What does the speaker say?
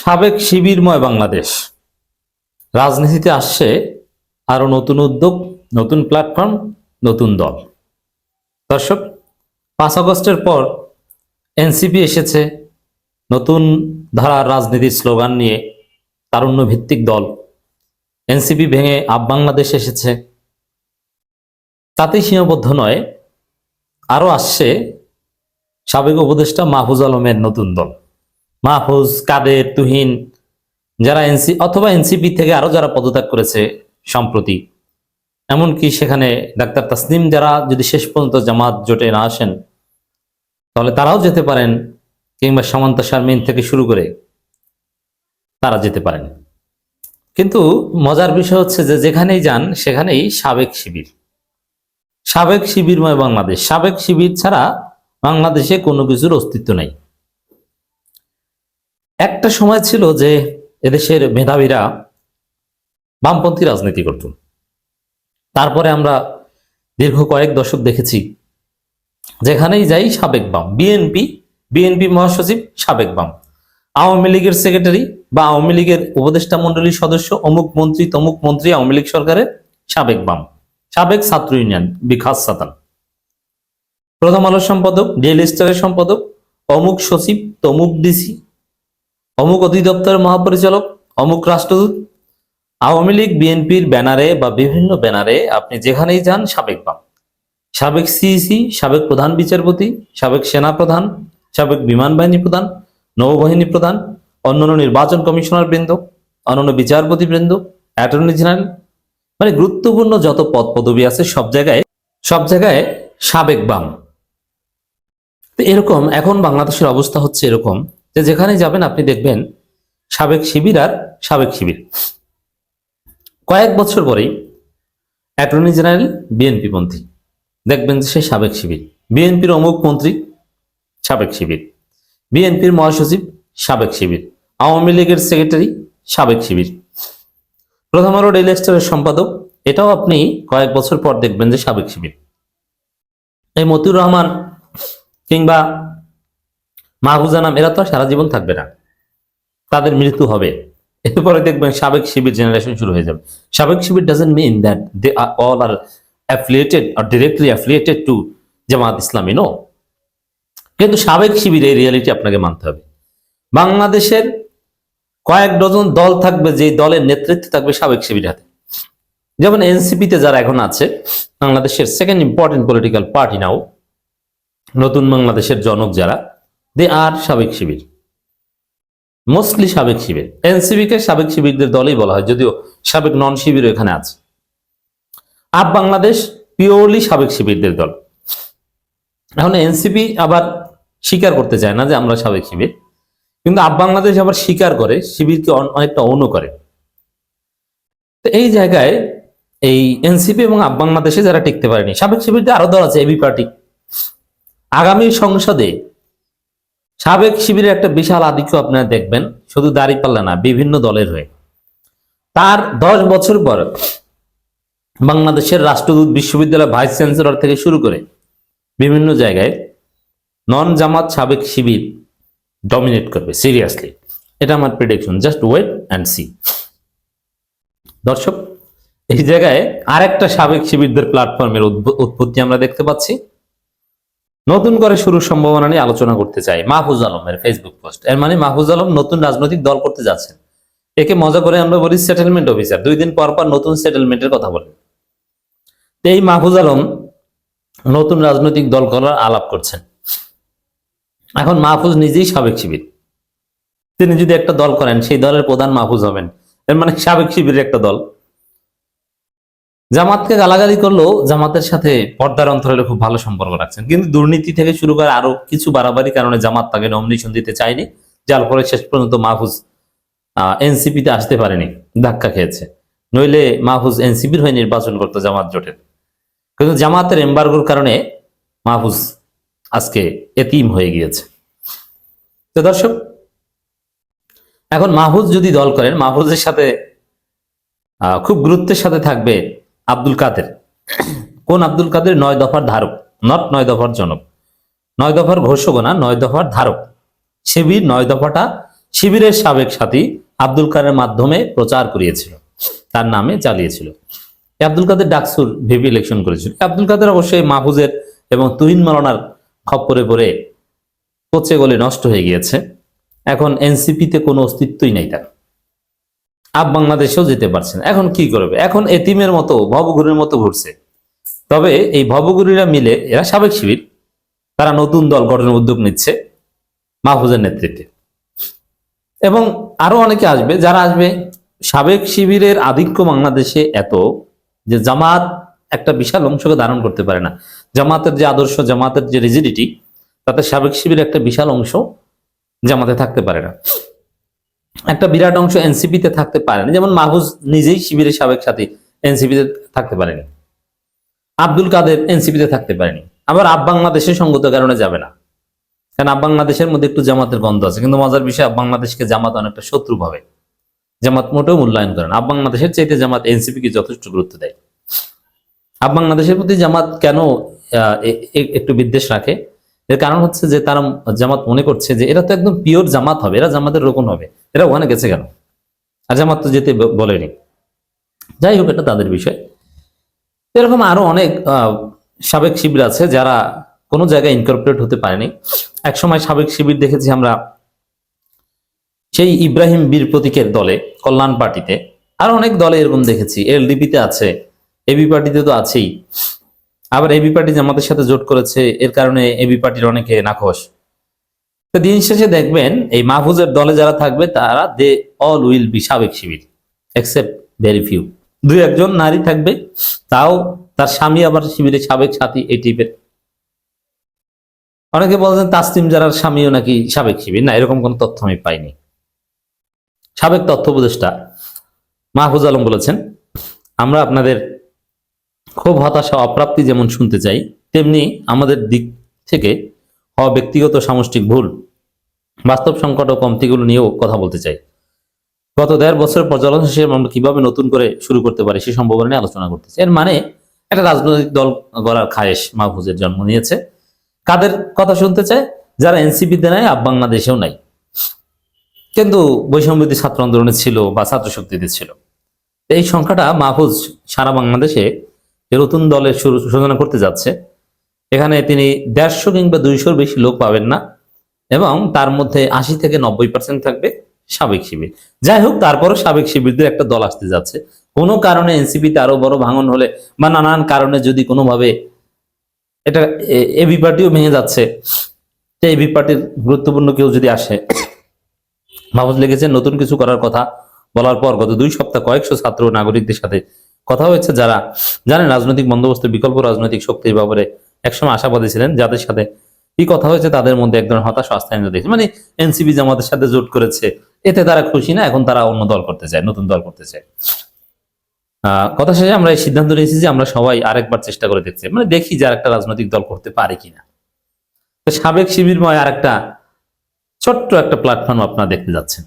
সাবেক শিবিরময় বাংলাদেশ রাজনীতিতে আসছে আরো নতুন উদ্যোগ, নতুন প্ল্যাটফর্ম, নতুন দল। দর্শক, 5 আগস্টের পর এনসিপি এসেছে নতুন ধারার রাজনীতির স্লোগান নিয়ে, তারুণ্য ভিত্তিক দল। এনসিপি ভেঙে আপ বাংলাদেশ এসেছে। তাতেই সীমাবদ্ধ নয়, আরো আসছে সাবেক উপদেষ্টা মাহফুজ আলমের নতুন দল। মাহফুজ, কাদের, তুহিন, যারা এনসিপি থেকে আরো যারা পদত্যাগ করেছে সম্প্রতি, এমনকি সেখানে ডাক্তার তাসনিম, যারা যদি শেষ পর্যন্ত জামাত জোটে না আসেন তাহলে তারাও যেতে পারেন, কিংবা সামান্তা শারমিন থেকে শুরু করে তারা যেতে পারেন। কিন্তু মজার বিষয় হচ্ছে যে যেখানেই যান সেখানেই সাবেক শিবির, সাবেক শিবিরময় বাংলাদেশ। সাবেক শিবির ছাড়া বাংলাদেশে কোনো কিছুর অস্তিত্ব নাই। একটা সময় ছিল যে এদেশের মেধাবীরা বামপন্থী রাজনীতি করত। তারপরে আমরা দীর্ঘ কয়েক দশক দেখেছি যেখানেই যাই সাবেক বাম। বিএনপি মহাসচিব সাবেক বাম, আওয়ামী লীগের সেক্রেটারি বা আওয়ামী লীগের উপদেষ্টা মন্ডলীর সদস্য অমুক মন্ত্রী তমুক মন্ত্রী আওয়ামী লীগ সরকারের সাবেক বাম, সাবেক ছাত্র ইউনিয়ন বিখাস সাতান, প্রথম আলোর সম্পাদক, ডেইলি স্টারের সম্পাদক, অমুক সচিব তমুক ডিসি, অমুক অধিদপ্তরের মহাপরিচালক, অমুক রাষ্ট্রদূত। আওয়ামী লীগ বিএনপির ব্যানারে বা বিভিন্ন ব্যানারে আপনি যেখানেই যান সাবেক বাম। সাবেক সিইসি, সাবেক প্রধান বিচারপতি, সাবেক সেনা প্রধান, সাবেক বিমান বাহিনী প্রধান, নৌবাহিনী প্রধান, অন্যান্য নির্বাচন কমিশনার বৃন্দ, অন্যান্য বিচারপতি বৃন্দ, অ্যাটর্নি জেনারেল, মানে গুরুত্বপূর্ণ যত পদ পদবি আছে সব জায়গায় সাবেক বাম। তো এরকম এখন বাংলাদেশের অবস্থা হচ্ছে এরকম যে যেখানে যাবেন আপনি দেখবেন সাবেক শিবির আর সাবেক শিবির। কয়েক বছর পরেই অ্যাটর্নি জেনারেল বিএনপি পন্থী, দেখবেন যে সে সাবেক শিবির। বিএনপির অমুক মন্ত্রী সাবেক শিবির, বিএনপির মহাসচিব সাবেক শিবির, আওয়ামী লীগের সেক্রেটারি সাবেক শিবির, প্রথম আলো ডেইলি স্টারের সম্পাদক, এটাও আপনি কয়েক বছর পর দেখবেন যে সাবেক শিবির। এই মতিউর রহমান কিংবা মাহফুজ আনাম, এরা তো সারা জীবন থাকবে না, তাদের মৃত্যু হবে। এরপরে দেখবেন সাবেক শিবির জেনারেশন শুরু হয়ে যাবে। সাবেক Shibir doesn't mean that they are all are affiliated or directly affiliated to Jamaat Islami, no. কিন্তু সাবেক শিবির, এই রিয়ালিটি আপনাকে মানতে হবে। বাংলাদেশের কয়েক ডজন দল থাকবে, যে দলের নেতৃত্ব থাকবে সাবেক শিবির হাতে। যেমন এনসিপিতে যারা এখন আছে, বাংলাদেশের সেকেন্ড ইম্পর্টেন্ট পলিটিক্যাল পার্টি নাও, নতুন বাংলাদেশের জনক যারা, দে আর সাবেক শিবির, মোস্টলি সাবেক শিবির। এনসিপি কে সাবেক শিবিরদের দলই বলা হয়, যদিও সাবেক নন শিবির এখানে আছে। আপ বাংলাদেশ পিওরলি সাবেক শিবিরদের দল। এখন এনসিপি আবার স্বীকার করতে চায় না যে আমরা সাবেক শিবির, কিন্তু আপ বাংলাদেশ আবার স্বীকার করে, শিবিরকে অনেকটা অন্য করে। তো এই জায়গায় এই এনসিপি এবং আপ বাংলাদেশে যারা টিকতে পারেনি, সাবেক শিবিরদের আরো দল আছে, এবি পার্টি। আগামী সংসদে সাবেক শিবিরের একটা বিশাল আধিক্য আপনারা দেখবেন, শুধু দাঁড়িপাল্লা না, বিভিন্ন দলের হয়ে। তার 10 বছর পর বাংলাদেশের রাষ্ট্রদূত, বিশ্ববিদ্যালয় ভাইস চ্যান্সেলর থেকে শুরু করে বিভিন্ন জায়গায় নন জামাত সাবেক শিবির ডমিনেট করবে, সিরিয়াসলি। এটা আমার prediction, just wait and see. দর্শক, এই জায়গায় আরেকটা সাবেক শিবিরদের প্ল্যাটফর্মের উৎপত্তি আমরা দেখতে পাচ্ছি। নতুন করে শুরুর সম্ভাবনা নিয়ে আলোচনা করতে চাই। মাহফুজ আলমের ফেসবুক পোস্ট, এর মানে মাহফুজ আলম নতুন রাজনৈতিক দল করতে যাচ্ছেন। একে মজা করে আমরা বলি সেটেলমেন্ট অফিসার, 2 দিন পর পর নতুন সেটেলমেন্টের কথা বলেন। এই মাহফুজ আলম নতুন রাজনৈতিক দল করার আলাপ করছেন। এখন মাহফুজ নিজেই সাবেক শিবির, তিনি যদি একটা দল করেন সেই দলের প্রধান মাহফুজ হবেন, এর মানে সাবেক শিবিরের একটা দল। জামাতকে গালাগালি করলেও জামাতের সাথে পর্দার অন্তরালে খুব ভালো সম্পর্ক রাখছেন, কিন্তু দুর্নীতি থেকে শুরু করে আরো কিছু বাড়াবাড়ি কারণে জামাত তাকে নমিনেশন দিতে চায়নি, যার ফলে শেষ পর্যন্ত মাহফুজ এনসিপিতে আসতে পারেনি, ধাক্কা খেয়েছে। নইলে মাহফুজ এনসিপির হয়ে নির্বাচন করতো জামাত জোটের, কিন্তু জামাতের এম্বার্গোর কারণে মাহফুজ আজকে এতিম হয়ে গিয়েছে। তো দর্শক, এখন মাহফুজ যদি দল করেন, মাহফুজের সাথে খুব গুরুত্বের সাথে থাকবে আব্দুল কাদের। কোন আব্দুল কাদের? 9 দফার ধারক, নট 9 দফার জনক, 9 দফার ঘোষক না, 9 দফার ধারক। শিবির 9 দফাটা শিবিরের সাবেক সাথী আব্দুল কাদের মাধ্যমে প্রচার করিয়েছিল, তার নামে চালিয়েছিল। আব্দুল কাদের ডাকসুর ভিপি ইলেকশন করেছিল। আব্দুল কাদের অবশ্যই মাহফুজের এবং তুহিন মালানার খপ্পরে পড়ে পচে গলে নষ্ট হয়ে গিয়েছে। এখন এনসিপিতে কোনো অস্তিত্বই নাই তার। বাংলাদেশেও যেতে পারছে না। এখন কি করবে? এখন এতিমের মতো ভবঘুরের মতো ঘুরছে। তবে এই ভবঘুরিরা মিলে, এরা সাবেক শিবির, তারা নতুন দল গঠনের উদ্যোগ নিচ্ছে মাহফুজের নেতৃত্বে। এবং আরো অনেকে আসবে, যারা আসবে সাবেক শিবিরের আধিক্য বাংলাদেশে এত যে জামাত একটা বিশাল অংশকে ধারণ করতে পারে না। জামাতের যে আদর্শ, জামাতের যে রিজিডিটি, তাতে সাবেক শিবিরের একটা বিশাল অংশ জামাতে থাকতে পারে না, একটা বিরাট অংশ এনসিপিতে থাকতে পারে না। যেমন মাহফুজ নিজেই শিবিরের সাবেক সাথী, এনসিপিতে থাকতে পারেনি। আব্দুল কাদের এনসিপিতে থাকতে পারেনি। আবার বাংলাদেশের সঙ্গত কারণে যাবে না, কারণ বাংলাদেশের মধ্যে একটু জামাতের গন্ধ আছে। কিন্তু মজার বিষয়, বাংলাদেশকে জামাত অনেকটা শত্রু ভাবে, জামাত মোটেও মূল্যায়ন করে না। বাংলাদেশের চাইতে জামাত এনসিপিকে যথেষ্ট গুরুত্ব দেয়। বাংলাদেশের প্রতি জামাত কেন একটু বিদ্বেষ রাখে? এর কারণ হচ্ছে যে তারা, জামাত মনে করছে যে এরা তো একদম পিওর জামাত হবে, এরা জামাতের রোকন হবে, এরা ওখানে গেছে কেন? আর জামাত তো যেতে বলেনি। যাই হোক, এটা তাদের বিষয়। এরকম আরো অনেক সাবেক শিবির আছে যারা কোনো জায়গায় ইনকর্পোরেট হতে পারেনি। একসময় সাবেক শিবির দেখেছি আমরা সেই ইব্রাহিম বীর প্রতীকের দলে, কল্যাণ পার্টিতে, আর অনেক দলে এরকম দেখেছি। এলডিপিতে আছে, এবি পার্টিতে তো আছেই। আবার এবি পার্টি জামাতের সাথে জোট করেছে, এর কারণে এবি পার্টির অনেকে নাখোশ। তো দিন শেষে দেখবেন এই মাহফুজের দলে যারা থাকবে তারা দে অল উইল বি সাবেক শিবির, এক্সেপ্ট ভেরি ফিউ। দুই একজন নারী থাকবে, তাও তার স্বামী আবার শিবিরের সাবেক সাথী, এই টাইপের। অনেকে বলছেন তাসলিম জারার স্বামীও নাকি সাবেক শিবির। না, এরকম কোন তথ্য আমি পাইনি। সাবেক তথ্য উপদেষ্টা মাহফুজ আলম বলেছেন, আমরা আপনাদের খুব হতাশা, অপ্রাপ্তি যেমন শুনতে চাই, তেমনি আমাদের দিক থেকে হওয়া ব্যক্তিগত সামষ্টিক ভুল, বাস্তব সংকট ও কমতিগুলো নিয়েও কথা বলতে চাই। গত 1.5 বছরের পর্যালোচনা শেষে আমরা কিভাবে নতুন করে শুরু করতে পারি সে সম্ভাবনা নিয়ে আলোচনা করতেছি। এর মানে একটা রাজনৈতিক দল গড়ার খায়েশ মাহফুজের জন্ম নিয়েছে। কাদের কথা শুনতে চায়? যারা এনসিপিতে নাই, বাংলাদেশেও নাই, কিন্তু বৈষম্যবিরোধী ছাত্র আন্দোলনে ছিল বা ছাত্র শক্তিতে ছিল। এই সংখ্যাটা মাহফুজ সারা বাংলাদেশে নতুন দলের সূচনা করতে যাচ্ছে। এখানে তিনি 150 কিংবা 200-র বেশি লোক পাবেন না, এবং তার মধ্যে 80 থেকে 90% থাকবে সাবেক শিবির। যাই হোক, তারপরও সাবেক শিবিরদের একটা দল আসতে যাচ্ছে। কোনো কারণে এনসিপিতে আরো বড় ভাঙন হলে বা নানান কারণে যদি কোনোভাবে এটা, এবি পার্টিও ভেঙে যাচ্ছে, এবি পার্টির গুরুত্বপূর্ণ কেউ যদি আসে, মাহফুজ লিখেছেন নতুন কিছু করার কথা বলার পর গত 2 সপ্তাহ কয়েকশো ছাত্র ও নাগরিকদের সাথে কথা হয়েছে, যারা জানেন রাজনৈতিক বন্দোবস্তের বিকল্প রাজনৈতিক শক্তির ব্যাপারে একসময় আশাবাদী ছিলেন। যাদের সাথে কি কথা হয়েছে তাদের মধ্যে এক ধরনের হতাশা আস্থানীয় দেখছে। মানে এনসিপি জামাতের সাথে জোট করেছে, এতে তারা খুশি না, এখন তারা অন্য দল করতে চায়, নতুন দল করতে চায়। কথা শেষে আমরা এই সিদ্ধান্ত নিয়েছি যে আমরা সবাই আরেকবার চেষ্টা করে দেখছি, মানে দেখি যে আরেকটা রাজনৈতিক দল করতে পারে কিনা। সাবেক শিবিরময় আরেকটা ছোট্ট একটা প্ল্যাটফর্ম আপনারা দেখতে যাচ্ছেন।